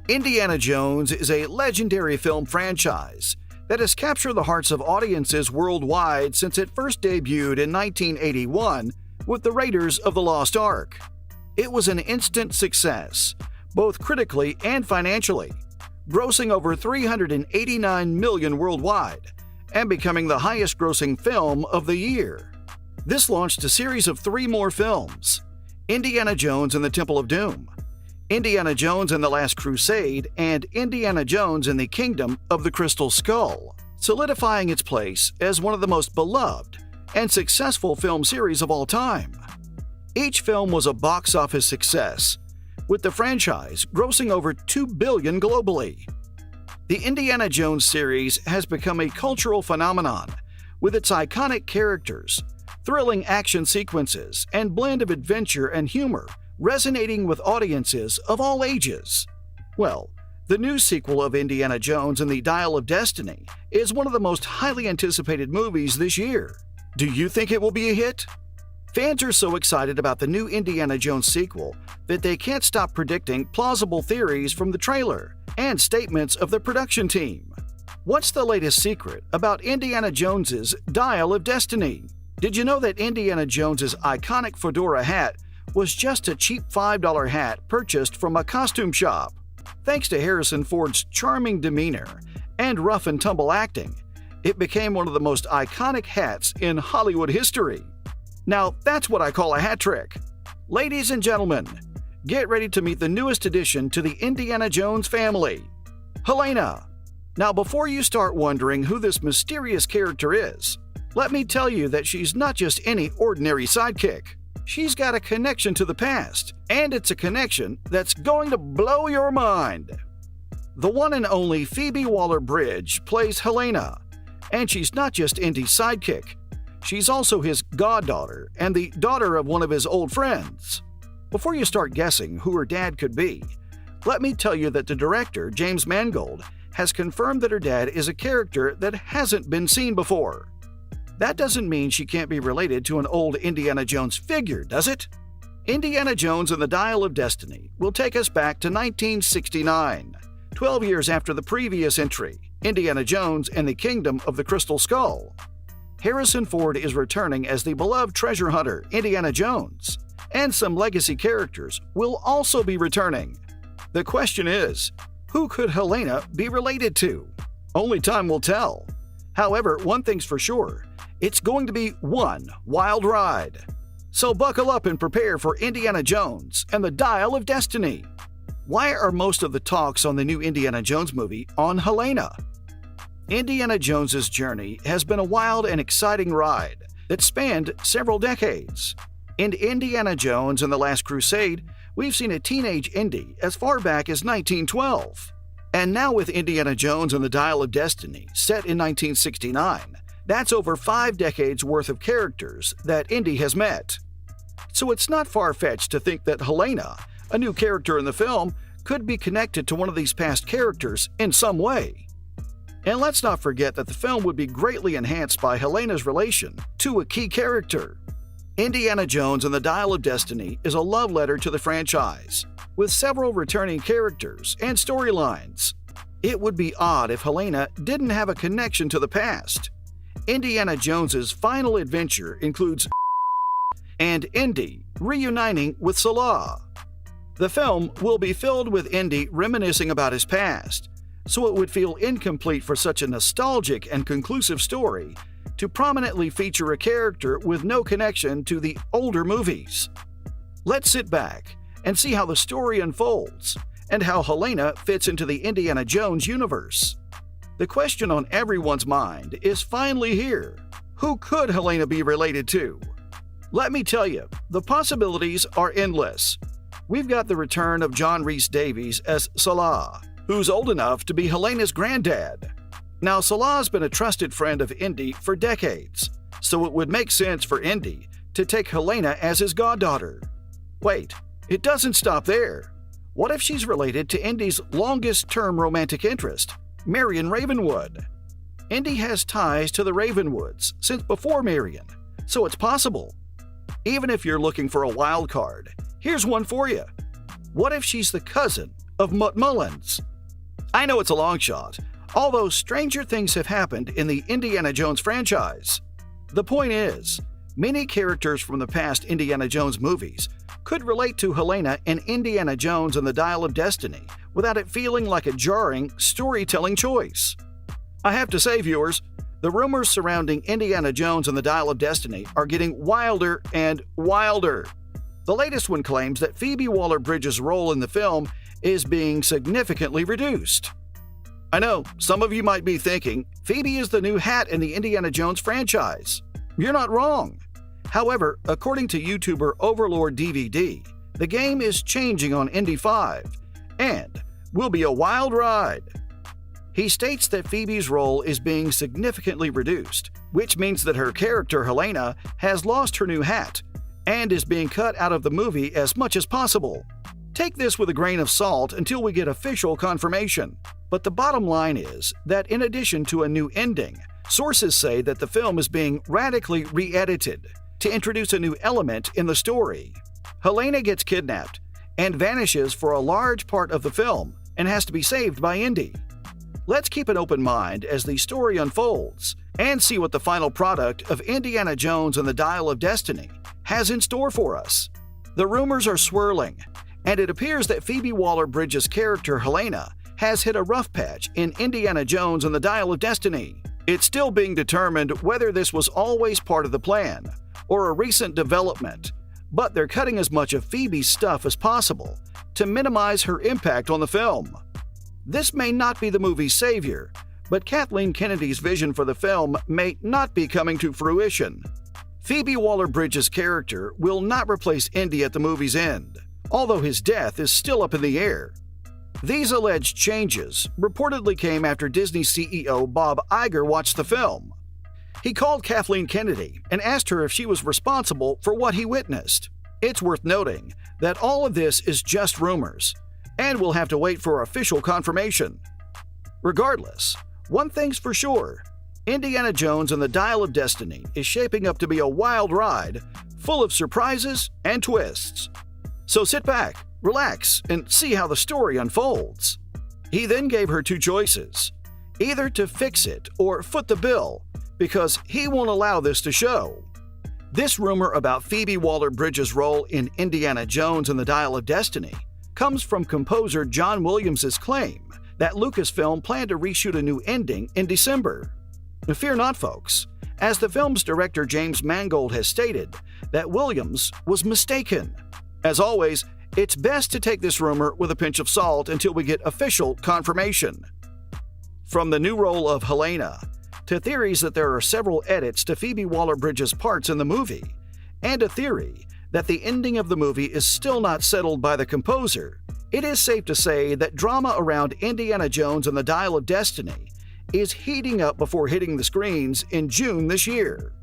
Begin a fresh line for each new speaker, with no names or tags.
Indiana Jones is a legendary film franchise that has captured the hearts of audiences worldwide since it first debuted in 1981 with the Raiders of the Lost Ark. It was an instant success, both critically and financially, grossing over $389 million worldwide and becoming the highest-grossing film of the year. This launched a series of 3 more films: Indiana Jones and the Temple of Doom, Indiana Jones and the Last Crusade, and Indiana Jones and the Kingdom of the Crystal Skull, solidifying its place as one of the most beloved and successful film series of all time. Each film was a box office success, with the franchise grossing over $2 billion globally. The Indiana Jones series has become a cultural phenomenon, with its iconic characters, thrilling action sequences, and blend of adventure and humor resonating with audiences of all ages. Well, the new sequel of Indiana Jones and the Dial of Destiny is one of the most highly anticipated movies this year. Do you think it will be a hit? Fans are so excited about the new Indiana Jones sequel that they can't stop predicting plausible theories from the trailer and statements of the production team. What's the latest secret about Indiana Jones's Dial of Destiny? Did you know that Indiana Jones's iconic fedora hat was just a cheap $5 hat purchased from a costume shop? Thanks to Harrison Ford's charming demeanor and rough-and-tumble acting, it became one of the most iconic hats in Hollywood history. Now, that's what I call a hat trick. Ladies and gentlemen, get ready to meet the newest addition to the Indiana Jones family, Helena. Now, before you start wondering who this mysterious character is, let me tell you that she's not just any ordinary sidekick. She's got a connection to the past, and it's a connection that's going to blow your mind. The one and only Phoebe Waller-Bridge plays Helena, and she's not just Indy's sidekick. She's also his goddaughter and the daughter of one of his old friends. Before you start guessing who her dad could be, let me tell you that the director, James Mangold, has confirmed that her dad is a character that hasn't been seen before. That doesn't mean she can't be related to an old Indiana Jones figure, does it? Indiana Jones and the Dial of Destiny will take us back to 1969, 12 years after the previous entry, Indiana Jones and the Kingdom of the Crystal Skull. Harrison Ford is returning as the beloved treasure hunter Indiana Jones, and some legacy characters will also be returning. The question is, who could Helena be related to? Only time will tell. However, one thing's for sure, it's going to be one wild ride. So buckle up and prepare for Indiana Jones and the Dial of Destiny. Why are most of the talks on the new Indiana Jones movie on Helena? Indiana Jones's journey has been a wild and exciting ride that spanned several decades. In Indiana Jones and the Last Crusade, we've seen a teenage Indy as far back as 1912. And now with Indiana Jones and the Dial of Destiny, set in 1969, that's over 5 decades worth of characters that Indy has met. So it's not far-fetched to think that Helena, a new character in the film, could be connected to one of these past characters in some way. And let's not forget that the film would be greatly enhanced by Helena's relation to a key character. Indiana Jones and the Dial of Destiny is a love letter to the franchise, with several returning characters and storylines. It would be odd if Helena didn't have a connection to the past. Indiana Jones's final adventure includes and Indy reuniting with Salah. The film will be filled with Indy reminiscing about his past, so it would feel incomplete for such a nostalgic and conclusive story to prominently feature a character with no connection to the older movies. Let's sit back and see how the story unfolds and how Helena fits into the Indiana Jones universe. The question on everyone's mind is finally here. Who could Helena be related to? Let me tell you, the possibilities are endless. We've got the return of John Rhys Davies as Salah, who's old enough to be Helena's granddad. Now, Salah's been a trusted friend of Indy for decades, so it would make sense for Indy to take Helena as his goddaughter. Wait, it doesn't stop there. What if she's related to Indy's longest-term romantic interest, Marion Ravenwood? Indy has ties to the Ravenwoods since before Marion, so it's possible. Even if you're looking for a wild card, here's one for you. What if she's the cousin of Mutt Mullins. I know it's a long shot, although stranger things have happened in the Indiana Jones franchise. The point is, many characters from the past Indiana Jones movies could relate to Helena in Indiana Jones and the Dial of Destiny without it feeling like a jarring storytelling choice. I have to say, viewers, the rumors surrounding Indiana Jones and the Dial of Destiny are getting wilder and wilder. The latest one claims that Phoebe Waller-Bridge's role in the film is being significantly reduced. I know, some of you might be thinking, Phoebe is the new hat in the Indiana Jones franchise. You're not wrong. However, according to YouTuber Overlord DVD, the game is changing on Indy 5 and will be a wild ride. He states that Phoebe's role is being significantly reduced, which means that her character Helena has lost her new hat and is being cut out of the movie as much as possible. Take this with a grain of salt until we get official confirmation. But the bottom line is that in addition to a new ending, sources say that the film is being radically re-edited to introduce a new element in the story. Helena gets kidnapped and vanishes for a large part of the film and has to be saved by Indy. Let's keep an open mind as the story unfolds and see what the final product of Indiana Jones and the Dial of Destiny has in store for us. The rumors are swirling, and it appears that Phoebe Waller-Bridge's character Helena has hit a rough patch in Indiana Jones and the Dial of Destiny. It's still being determined whether this was always part of the plan or a recent development, but they're cutting as much of Phoebe's stuff as possible to minimize her impact on the film. This may not be the movie's savior, but Kathleen Kennedy's vision for the film may not be coming to fruition. Phoebe Waller-Bridge's character will not replace Indy at the movie's end, although his death is still up in the air. These alleged changes reportedly came after Disney CEO Bob Iger watched the film. He called Kathleen Kennedy and asked her if she was responsible for what he witnessed. It's worth noting that all of this is just rumors, and we'll have to wait for official confirmation. Regardless, one thing's for sure, Indiana Jones and the Dial of Destiny is shaping up to be a wild ride, full of surprises and twists. So sit back, relax, and see how the story unfolds. He then gave her two choices, either to fix it or foot the bill, because he won't allow this to show. This rumor about Phoebe Waller-Bridge's role in Indiana Jones and the Dial of Destiny comes from composer John Williams' claim that Lucasfilm planned to reshoot a new ending in December. Fear not, folks, as the film's director James Mangold has stated that Williams was mistaken. As always, it's best to take this rumor with a pinch of salt until we get official confirmation. From the new role of Helena, to theories that there are several edits to Phoebe Waller-Bridge's parts in the movie, and a theory that the ending of the movie is still not settled by the composer, it is safe to say that drama around Indiana Jones and the Dial of Destiny is heating up before hitting the screens in June this year.